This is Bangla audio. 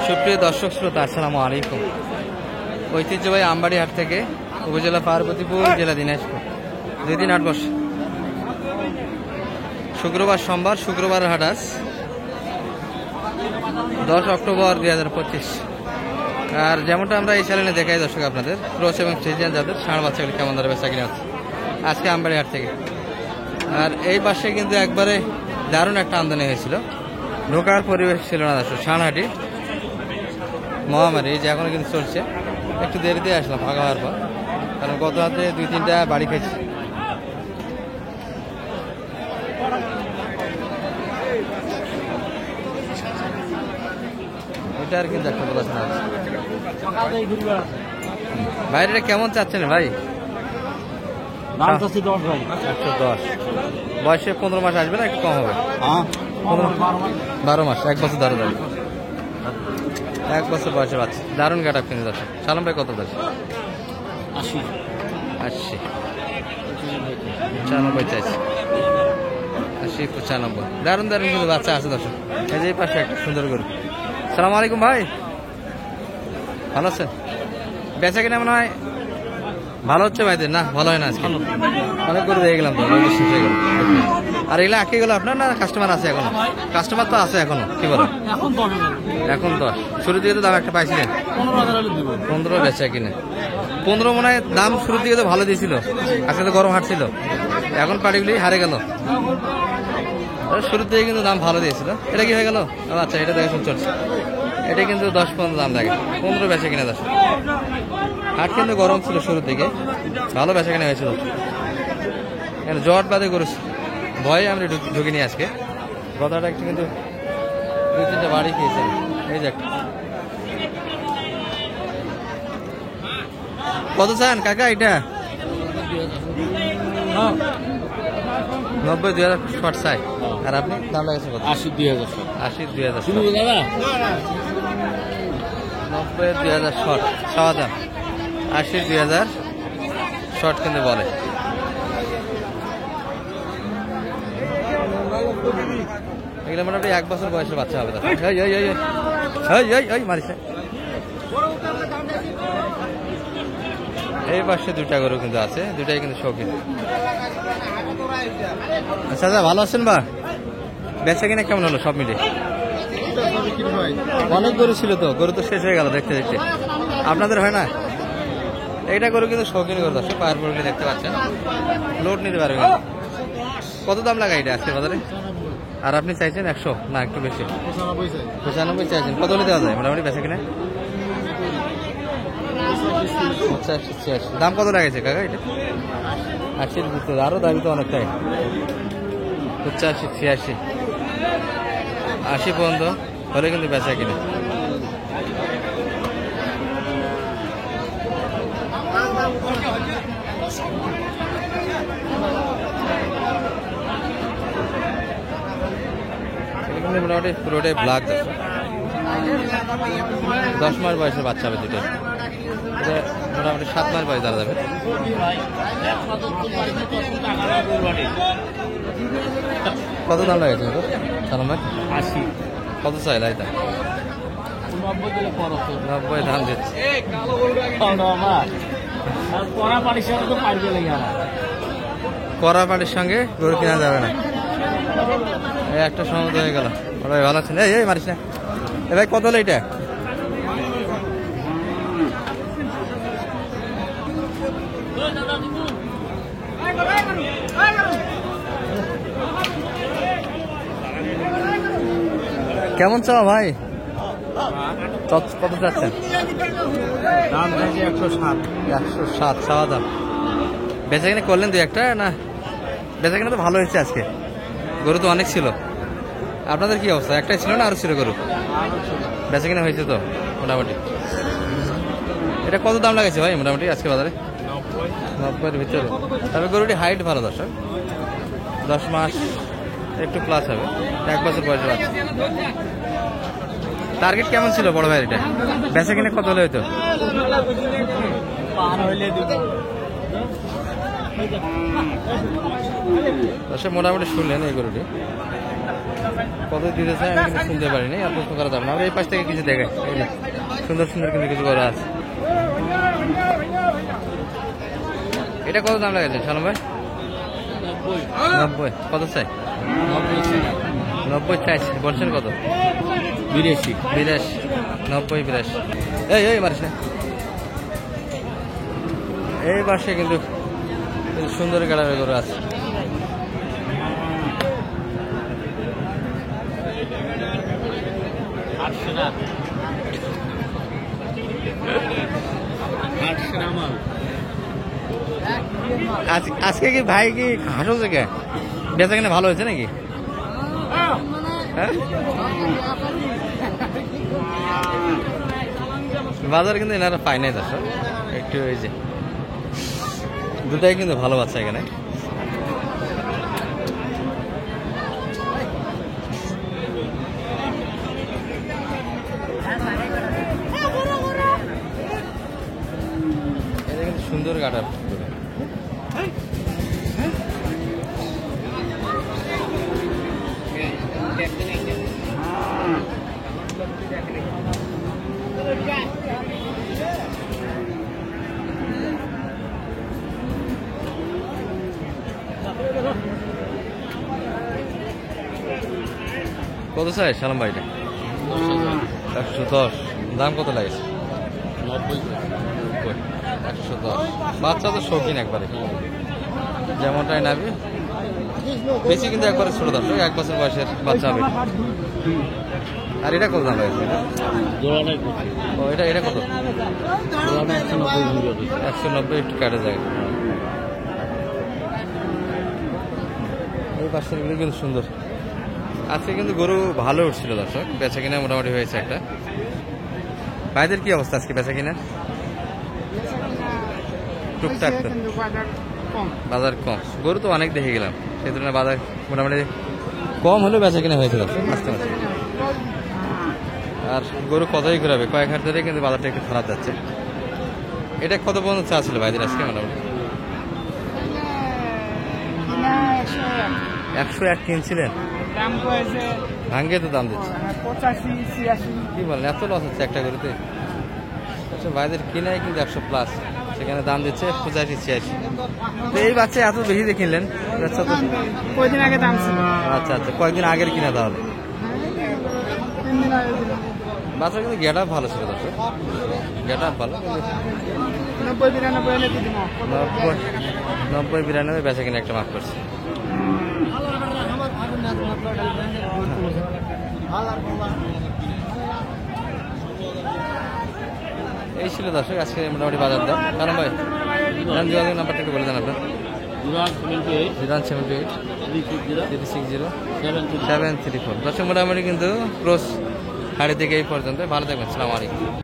সুপ্রিয় দর্শক শ্রোতা, আসসালামু আলাইকুম। ঐতিহ্যবাহী আমবাড়ি হাট থেকে উপজেলা পার্বতীপুর, জেলা দিনাজপুর, 2 দিন হাট বসে। শুক্রবার, সোমবার, শুক্রবার হাট আজ 10 অক্টোবর 2025। আর যেমনটা আমরা এই চ্যানেলে দেখাই দর্শক আপনাদের, ক্রস এবং ফ্রিজিয়ান যাদের ষাঁড় বাচ্চাগুলি কেমন ধরে বেচা কিনা হচ্ছে আজকে আমবাড়ি হাট থেকে। আর এই পাশে কিন্তু একবারে দারুণ একটা আমদানি হয়েছিল, ঢোকার পরিবেশ ছিল না দর্শক। ষাঁড়হাটি মহামারী এই যে এখনো কিন্তু চলছে, একটু দেরিতে আসলাম ফাঁকা হওয়ার পর, কারণ গত রাতে 2-3টা বাড়ি খেয়েছি। এটা আর কিন্তু একটা বলা বাইরে কেমন চাচ্ছেন ভাই? 110। বয়সে 15 মাস আসবে না, একটু কম হবে? 12 মাস, 1 বছর ধরে দাঁড়িয়ে, 1 বছর বয়সে বাচ্চা। দারুণ গাট আপ কিন্তু দর্শক। সালাম ভাই কত দাঁড়িয়ে? 80 95 চাইছে, 80 95। দারুণ দারুণ কিন্তু বাচ্চা আছে দর্শক। এই যে পাশে একটা সুন্দর গরু। সালাম আলাইকুম ভাই, ভালো আছেন? বেচা কিনা মনে হয় ভালো হচ্ছে ভাইদের? না ভালো হয় না আজকে, অনেক গরু দিয়ে গেলাম তো। আর এগুলো আঁকে গেল আপনার না কাস্টমার আছে এখনো? কাস্টমার তো আছে এখনো, কি বলেন? এখন 10। শুরু দিকে তো দাম একটা পাইছিলেন 15 বেচা কিনে 15 মনে হয় দাম শুরুর দিকে তো ভালো দিয়েছিল, আজকে তো গরম হাঁটছিল, এখন পাটিগুলি হারে গেল। শুরুর দিকে কিন্তু দাম ভালো দিয়েছিল। এটা কি হয়ে গেল? আচ্ছা, এটা দেখে চলছে। এটা কিন্তু 10-15 দাম লাগে, 15 বেচা কিনে 10। হাট কিন্তু গরম ছিল শুরুর দিকে, ভালো বেচা কিনে হয়েছিল। জট বাদে করেছি, ভয়ে আমরা ঢুকিনি আজকে। গতটা একটু কিন্তু 2-3টা বাড়ি খেয়েছে। এই যে কত চান কাকা এটা? 90-2000 শর্ট চাই। আর আপনি দাম লাগাচ্ছেন কত? 80-2000। 80-2000 90 90-2000 শর্ট চাওয়া দাম। 80-2000 শর্ট কিন্তু বলে। এগুলো মোটামুটি 1 বছর বয়সের বাচ্চা হবে। মারিস। এই পাশে 2টা গরু কিন্তু আছে, 2টাই কিন্তু শৌখিন। আচ্ছা দাদা, ভালো আছেন বা? বেচা কিনা কেমন হলো সব মিলে? অনেক গরু ছিল তো, গরু তো শেষ হয়ে গেল দেখতে দেখতে। আপনাদের হয় না? এইটা গরু কিন্তু শৌখিন গরু দর্শক, পায়ের পর দেখতে পাচ্ছেন, লোড নিতে পারবে। কত দাম লাগাই এটা আজকে বাজারে? আর আপনি চাইছেন 100 না একটু বেশি? 95 চাইছেন। কত হলে দেওয়া যায় মোটামুটি বেচা কিনা? 85-86। দাম কত লাগাইছে কাকা এটা? 80-র ভিতরে, আরো দাবি তো অনেকটাই। 85-86, 80 পর্যন্ত হলে কিন্তু বেচা কিনা। মোটামুটি পুরোটাই ব্ল্যাক। 10 মাস বয়সের বাচ্চা হবে দুটো। মোটামুটি 7 মাস বয়স দাঁড়া যাবে। কত দাম লাগেছে সালাম ভাই? 80। কত চাই লাই দাম? 90 দাম দিচ্ছে। কড়া পাটির সঙ্গে গরু কেনা যাবে না, এই একটা সময় হয়ে গেল। ভাই ভালো আছেন? এই মারিস না। এ ভাই কত হলো এটা? কেমন চাও ভাই? কত চাচ্ছেন? দাম 107 চাওয়া দাম। বেচা কিনা করলেন 2-1টা না? বেচা কিনা তো ভালো হয়েছে আজকে, গরু তো অনেক ছিল। আপনাদের কি অবস্থা? একটাই ছিল না আরো ছিল গরু? বেচা কিনা হয়েছে তো মোটামুটি। এটা কত দাম লাগাইছে ভাই মোটামুটি আজকে বাজারে? 90-এর ভিতরে। তবে গরুটি হাইট ভালো দর্শক, 10 মাস একটু প্লাস হবে, 1 বছর বয়সে আছে। টার্গেট কেমন ছিল বড় ভাই এটা? বেচা কিনা কত হলে হইতো? মোটামুটি শুনলেন এই গরুটি কত দিতে চাই আমি কিন্তু শুনতে পারিনি, আর প্রশ্ন করা যাবে না। আমরা এই পাশ থেকে কিছু দেখাই, এই যে সুন্দর সুন্দর কিন্তু কিছু করা আছে। এটা কত দাম লাগাচ্ছে সালাম ভাই? 90। কত চাই? 90 চাইছে, বলছেন কত? 82 82, 90, 82। এই মারিস না। এই পাশে কিন্তু সুন্দর কালারের গরু আছে। আজকে কি ভাই কি হাসল থেকে বেচা কিনা ভালো হয়েছে নাকি? হ্যাঁ? বাজার কিন্তু এনারা পাই নাই দর্শক, একটু ওই যে দুটাই কিন্তু ভালো বাচ্চা এখানে। এটা কিন্তু সুন্দর কাটার। কত চাই সালাম ভাইটা? 110। দাম কত লাগেছে? 90। 110। বাচ্চা তো শৌখিন একবারে, যেমনটাই নাবি বেশি কিন্তু একবারে ছোট দাম, 1 বছর বয়সের বাচ্চা হবে। আর এটা কত দাম লাগছে? ও এটা কত? 190। একটু কাটে যায়। এই পাশের গুলো কিন্তু সুন্দর। আজকে কিন্তু গরু ভালো উঠছিল দর্শক, বেচা কিনা মোটামুটি হয়েছে একটা। ভাইদের কি অবস্থা আজকে বেচা কিনা? টুকটাক তো, বাজার কম। গরু তো অনেক দেখে গেলাম, সেই তুলনায় বাজার মোটামুটি কম হলেও বেচা কিনা হয়েছে দর্শক আস্তে আস্তে। আর গরু কতই ঘুরাবে, কয়েক হাট ধরে কিন্তু বাজারটা একটু খারাপ যাচ্ছে। এটা কত পর্যন্ত চা ছিল ভাইদের আজকে মোটামুটি? 101 কিনছিলেন, ভাঙ্গে তো দাম দিচ্ছে। 85-86। কি বলেন, এত লস হচ্ছে একটা গরুতে? আচ্ছা, ভাইদের কিনাই কিন্তু 100+, সেখানে দাম দিচ্ছে 85-86। তো এই বাচ্চা এত বেশি দিয়ে কিনলেন? আচ্ছা তো কয়দিন আগে দাম ছিল। আচ্ছা, কয়েকদিন আগের কিনা তাহলে? 3 দিন আগে দিলাম। বাচ্চার কিন্তু গেট আপ ভালো ছিল দর্শক, গেট আপ ভালো, কিন্তু 90-92 এনে দিয়ে দিব। 90-92 বেচা কিনা একটা মাফ করছে। এই ছিল দর্শক আজকে মোটামুটি বাজার দাম। কারণ ভাই যোগাযোগ নাম্বারটা একটু বলে দেন আপনার। 078 360 734। দর্শক মোটামুটি কিন্তু ক্রস হাড়ি থেকে এই পর্যন্ত। ভালো থাকবেন, আসসালামু আলাইকুম।